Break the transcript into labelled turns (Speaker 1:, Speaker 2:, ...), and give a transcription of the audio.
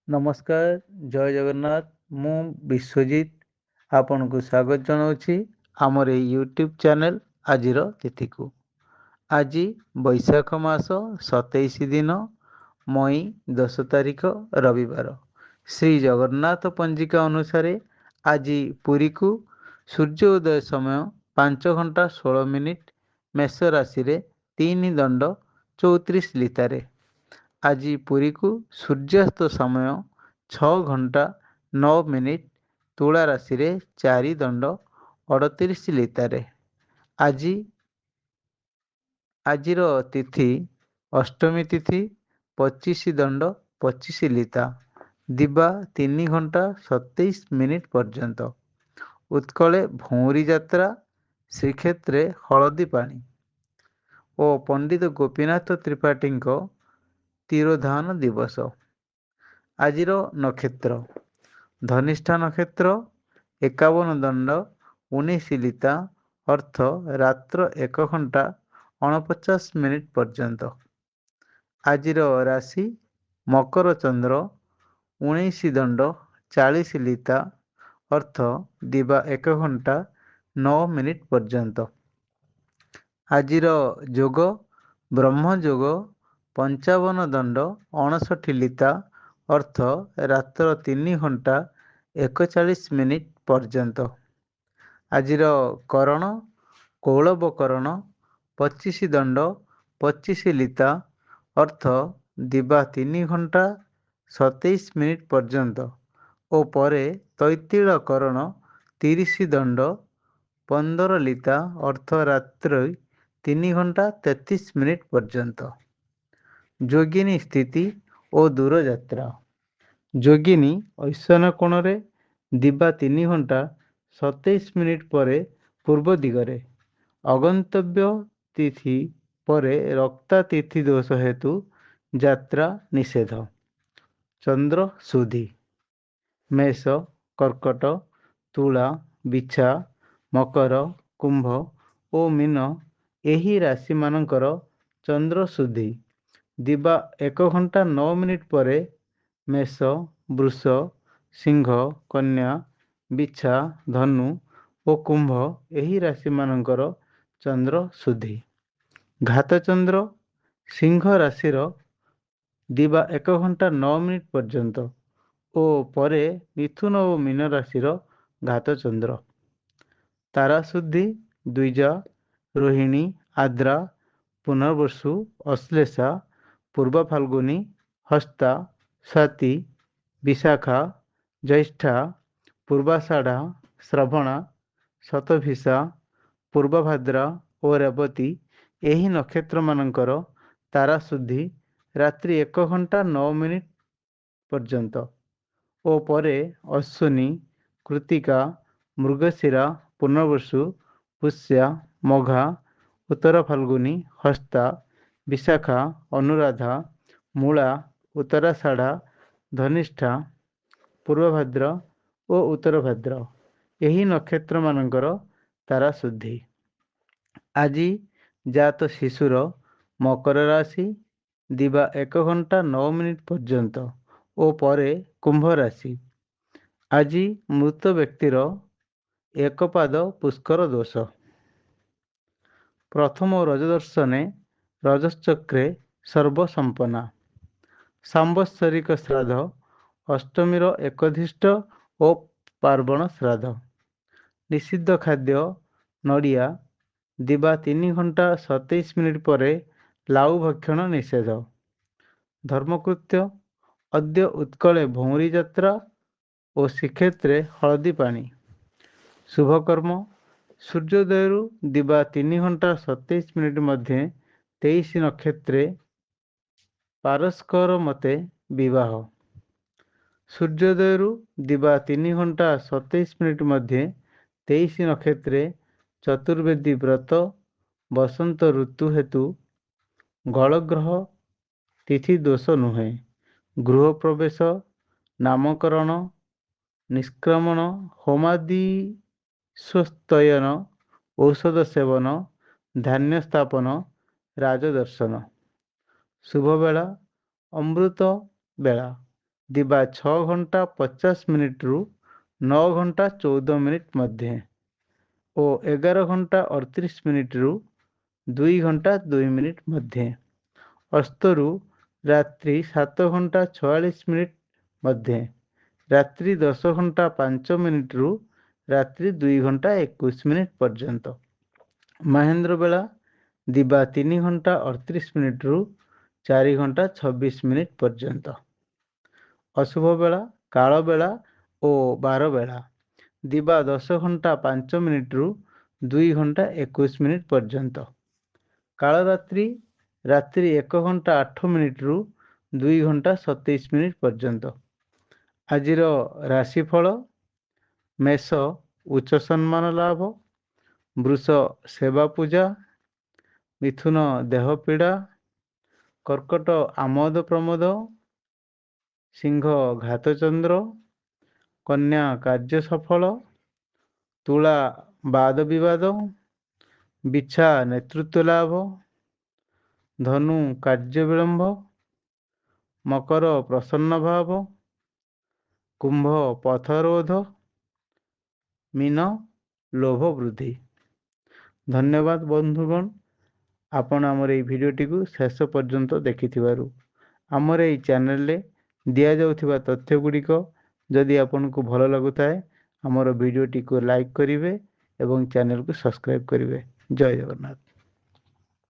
Speaker 1: ନମସ୍କାର, ଜୟ ଜଗନ୍ନାଥ। ମୁଁ ବିଶ୍ୱଜିତ ଆପଣଙ୍କୁ ସ୍ୱାଗତ ଜଣାଉଛି ଆମର ଏଇ ୟୁଟ୍ୟୁବ୍ ଚ୍ୟାନେଲ୍ ଆଜିର ତିଥିକୁ। ଆଜି ବୈଶାଖ ମାସ 27 ଦିନ ମଇ 10 ତାରିଖ ରବିବାର। ଶ୍ରୀ ଜଗନ୍ନାଥ ପଞ୍ଜିକା ଅନୁସାରେ ଆଜି ପୁରୀକୁ ସୂର୍ଯ୍ୟ ଉଦୟ ସମୟ 5 ଘଣ୍ଟା 16 ମିନିଟ୍, ମେଷ ରାଶିରେ 3 ଦଣ୍ଡ 34 ଲିତାରେ। ଆଜି ପୁରୀକୁ ସୂର୍ଯ୍ୟାସ୍ତ ସମୟ 6 ଘଣ୍ଟା 9 ମିନିଟ୍, ତୁଳା ରାଶିରେ 4 ଦଣ୍ଡ 38 ଲିତାରେ। ଆଜିର ତିଥି ଅଷ୍ଟମୀ ତିଥି 25 ଦଣ୍ଡ 25 ଲିତା, ଦିବା 3 ଘଣ୍ଟା 27 ମିନିଟ୍ ପର୍ଯ୍ୟନ୍ତ। ଉତ୍କଳେ ଭଉଁରୀ ଯାତ୍ରା, ଶ୍ରୀକ୍ଷେତ୍ରେ ହଳଦୀ ପାଣି ଓ ପଣ୍ଡିତ ଗୋପୀନାଥ ତ୍ରିପାଠୀଙ୍କ ତିରୋଧାନ ଦିବସ। ଆଜିର ନକ୍ଷତ୍ର ଧନିଷ୍ଠା ନକ୍ଷତ୍ର 51 ଦଣ୍ଡ 19 ଲିତା, ଅର୍ଥ ରାତ୍ର 1 ଘଣ୍ଟା 49 ମିନିଟ୍ ପର୍ଯ୍ୟନ୍ତ। ଆଜିର ରାଶି ମକର ଚନ୍ଦ୍ର 19 ଦଣ୍ଡ 40 ଲିତା, ଅର୍ଥ ଦିବା 1 ଘଣ୍ଟା 9 ମିନିଟ୍ ପର୍ଯ୍ୟନ୍ତ। ଆଜିର ଯୋଗ ବ୍ରହ୍ମ ଯୋଗ 55 ଦଣ୍ଡ 59 ଲିତା, ଅର୍ଥ ରାତ୍ର 3 ଘଣ୍ଟା 41 ମିନିଟ୍ ପର୍ଯ୍ୟନ୍ତ। ଆଜିର କରଣ କୌଳବ କରଣ 25 ଦଣ୍ଡ 25 ଲିତା, ଅର୍ଥ ଦିବା 3 ଘଣ୍ଟା 27 ମିନିଟ୍ ପର୍ଯ୍ୟନ୍ତ ଓ ପରେ ତୈତିଳ କରଣ 30 ଦଣ୍ଡ 15 ଲିତା, ଅର୍ଥ ରାତ୍ରି 3 ଘଣ୍ଟା 33 ମିନିଟ୍ ପର୍ଯ୍ୟନ୍ତ। ଯୋଗିନୀ ସ୍ଥିତି ଓ ଦୂରଯାତ୍ରା। ଯୋଗିନୀ ଐଶାନ କୋଣରେ ଦିବା 3 ଘଣ୍ଟା 27 ମିନିଟ୍ ପରେ ପୂର୍ବ ଦିଗରେ। ଅଗନ୍ତବ୍ୟ ତିଥି ପରେ ରକ୍ତା ତିଥି ଦୋଷ ହେତୁ ଯାତ୍ରା ନିଷେଧ। ଚନ୍ଦ୍ର ସୁଧୀ ମେଷ, କର୍କଟ, ତୁଳା, ବିଛା, ମକର, କୁମ୍ଭ ଓ ମୀନ ଏହି ରାଶିମାନଙ୍କର ଚନ୍ଦ୍ର ସୁଧୀ ଦିବା 1 ଘଣ୍ଟା 9 ମିନିଟ୍ ପରେ। ମେଷ, ବୃଷ, ସିଂହ, କନ୍ୟା, ବିଛା, ଧନୁ ଓ କୁମ୍ଭ ଏହି ରାଶିମାନଙ୍କର ଚନ୍ଦ୍ର ସୁଧୀ। ଘାତଚନ୍ଦ୍ର ସିଂହ ରାଶିର ଦିବା 1 ଘଣ୍ଟା 9 ମିନିଟ୍ ପର୍ଯ୍ୟନ୍ତ ଓ ପରେ ମିଥୁନ ଓ ମୀନ ରାଶିର ଘାତଚନ୍ଦ୍ର। ତାରା ଶୁଦ୍ଧି ଦ୍ୱିଜା, ରୋହିଣୀ, ଆଦ୍ରା, ପୁନର୍ବସୁ, ଅଶ୍ଲେଷା, ପୂର୍ବ ଫାଲ୍ଗୁନୀ, ହସ୍ତା, ସ୍ୱାତି, ବିଶାଖା, ଜ୍ୟେଷ୍ଠା, ପୂର୍ବାଷାଢ଼ା, ଶ୍ରବଣା, ଶତଭିଷା, ପୂର୍ବଭାଦ୍ରା ଓ ରେବତୀ ଏହି ନକ୍ଷତ୍ରମାନଙ୍କର ତାରା ଶୁଦ୍ଧି ରାତ୍ରି 1 ଘଣ୍ଟା 9 ମିନିଟ୍ ପର୍ଯ୍ୟନ୍ତ ଓ ପରେ ଅଶ୍ୱିନୀ, କୃତ୍ତିକା, ମୃଗଶିରା, ପୁନର୍ବସୁ, ପୁଷ୍ୟା, ମଘା, ଉତ୍ତର ଫାଲ୍ଗୁନୀ, ହସ୍ତା, ବିଶାଖା, ଅନୁରାଧା, ମୂଳା, ଉତ୍ତରାଷାଢ଼ା, ଧନିଷ୍ଠା, ପୂର୍ବଭାଦ୍ର ଓ ଉତ୍ତର ଭାଦ୍ର ଏହି ନକ୍ଷତ୍ରମାନଙ୍କର ତାରା ଶୁଦ୍ଧି। ଆଜି ଜାତ ଶିଶୁର ମକର ରାଶି ଦିବା 1 ଘଣ୍ଟା 9 ମିନିଟ୍ ପର୍ଯ୍ୟନ୍ତ ଓ ପରେ କୁମ୍ଭ ରାଶି। ଆଜି ମୃତ ବ୍ୟକ୍ତିର ଏକପାଦ ପୁଷ୍କର ଦୋଷ। ପ୍ରଥମ ରଜଦର୍ଶନେ ରଜଚକ୍ରେ ସର୍ବସମ୍ପନ୍ନା। ସାମ୍ବତ୍ସରିକ ଶ୍ରାଦ୍ଧ ଅଷ୍ଟମୀର ଏକଧିଷ୍ଠ ଓ ପାର୍ବଣ ଶ୍ରାଦ୍ଧ। ନିଷିଦ୍ଧ ଖାଦ୍ୟ ନଡ଼ିଆ ଦିବା 3 ଘଣ୍ଟା 27 ମିନିଟ୍ ପରେ ଲାଉ ଭକ୍ଷଣ ନିଷେଧ। ଧର୍ମକୃତ୍ୟ ଅଦ୍ୟ ଉତ୍କଳେ ଭଉଁରୀ ଯାତ୍ରା ଓ ଶ୍ରୀକ୍ଷେତ୍ରେ ହଳଦୀ ପାଣି। ଶୁଭକର୍ମ ସୂର୍ଯ୍ୟୋଦୟରୁ ଦିବା 3 ଘଣ୍ଟା 27 ମିନିଟ୍ ମଧ୍ୟରେ 23 ନକ୍ଷତ୍ରେ ପାରସ୍କର ମତେ ବିବାହ। ସୂର୍ଯ୍ୟୋଦୟରୁ ଦିବା 3 ଘଣ୍ଟା 27 ମିନିଟ୍ ମଧ୍ୟରେ 23 ନକ୍ଷତ୍ରେ ଚତୁର୍ବେଦୀ ବ୍ରତ। ବସନ୍ତ ଋତୁ ହେତୁ ଗଳଗ୍ରହ ତିଥି ଦୋଷ ନୁହେଁ। ଗୃହପ୍ରବେଶ, ନାମକରଣ, ନିଷ୍କ୍ରମଣ, ହୋମାଦି ସ୍ୱସ୍ତୟନ, ଔଷଧ ସେବନ, ଧାନ୍ୟ ସ୍ଥାପନ, ରାଜଦର୍ଶନ। ଶୁଭବେଳା ଅମୃତ ବେଳା ଦିବା 6 ଘଣ୍ଟା 50 ମିନିଟରୁ 9 ଘଣ୍ଟା 14 ମିନିଟ୍ ମଧ୍ୟରେ ଓ 11 ଘଣ୍ଟା 38 ମିନିଟରୁ 2 ଘଣ୍ଟା 2 ମିନିଟ୍ ମଧ୍ୟରେ। ଅସ୍ତରୁ ରାତ୍ରି 7 ଘଣ୍ଟା 46 ମିନିଟ୍ ମଧ୍ୟରେ। ରାତ୍ରି 10 ଘଣ୍ଟା 5 ମିନିଟରୁ ରାତ୍ରି 2 ଘଣ୍ଟା 21 ମିନିଟ୍ ପର୍ଯ୍ୟନ୍ତ। ମହେନ୍ଦ୍ର ବେଳା ଦିବା 3 ଘଣ୍ଟା 38 ମିନିଟରୁ 4 ଘଣ୍ଟା 26 ମିନିଟ୍ ପର୍ଯ୍ୟନ୍ତ। ଅଶୁଭ ବେଳା, କାଳ ବେଳା ଓ ବାର ବେଳା ଦିବା 10 ଘଣ୍ଟା 5 ମିନିଟରୁ 2 ଘଣ୍ଟା 21 ମିନିଟ୍ ପର୍ଯ୍ୟନ୍ତ। କାଳରାତ୍ରି ରାତ୍ରି 1 ଘଣ୍ଟା 8 ମିନିଟରୁ 2 ଘଣ୍ଟା 27 ମିନିଟ୍ ପର୍ଯ୍ୟନ୍ତ। ଆଜିର ରାଶିଫଳ: ମେଷ ଉଚ୍ଚ ସମ୍ମାନ ଲାଭ, ବୃଷ ସେବା ପୂଜା, ମିଥୁନ ଦେହ ପୀଡ଼ା, କର୍କଟ ଆମୋଦ ପ୍ରମୋଦ, ସିଂହ ଘାତଚନ୍ଦ୍ର, କନ୍ୟା କାର୍ଯ୍ୟ ସଫଳ, ତୁଳା ବାଦ ବିବାଦ, ବିଛା ନେତୃତ୍ୱ ଲାଭ, ଧନୁ କାର୍ଯ୍ୟ ବିଳମ୍ବ, ମକର ପ୍ରସନ୍ନ ଭାବ, କୁମ୍ଭ ପଥରୋଧ, ମୀନ ଲୋଭ ବୃଦ୍ଧି। ଧନ୍ୟବାଦ ବନ୍ଧୁଗଣ, ଆପଣ ଆମର এই ଭିଡ଼ିଓଟିକୁ ଶେଷ ପର୍ଯ୍ୟନ୍ତ ଦେଖିଥିବାରୁ। ଆମର এই ଚ୍ୟାନେଲରେ ଦିଆଯାଉଥିବା ତଥ୍ୟ ଗୁଡ଼ିକ ଯଦି ଆପଣଙ୍କୁ ଭଲ ଲାଗୁଥାଏ, ଆମର ଭିଡ଼ିଓଟିକୁ ଲାଇକ୍ କରିବେ ଏବଂ ଚ୍ୟାନେଲକୁ ସବସ୍କ୍ରାଇବ୍ କରିବେ। ଜୟ ଜଗନ୍ନାଥ।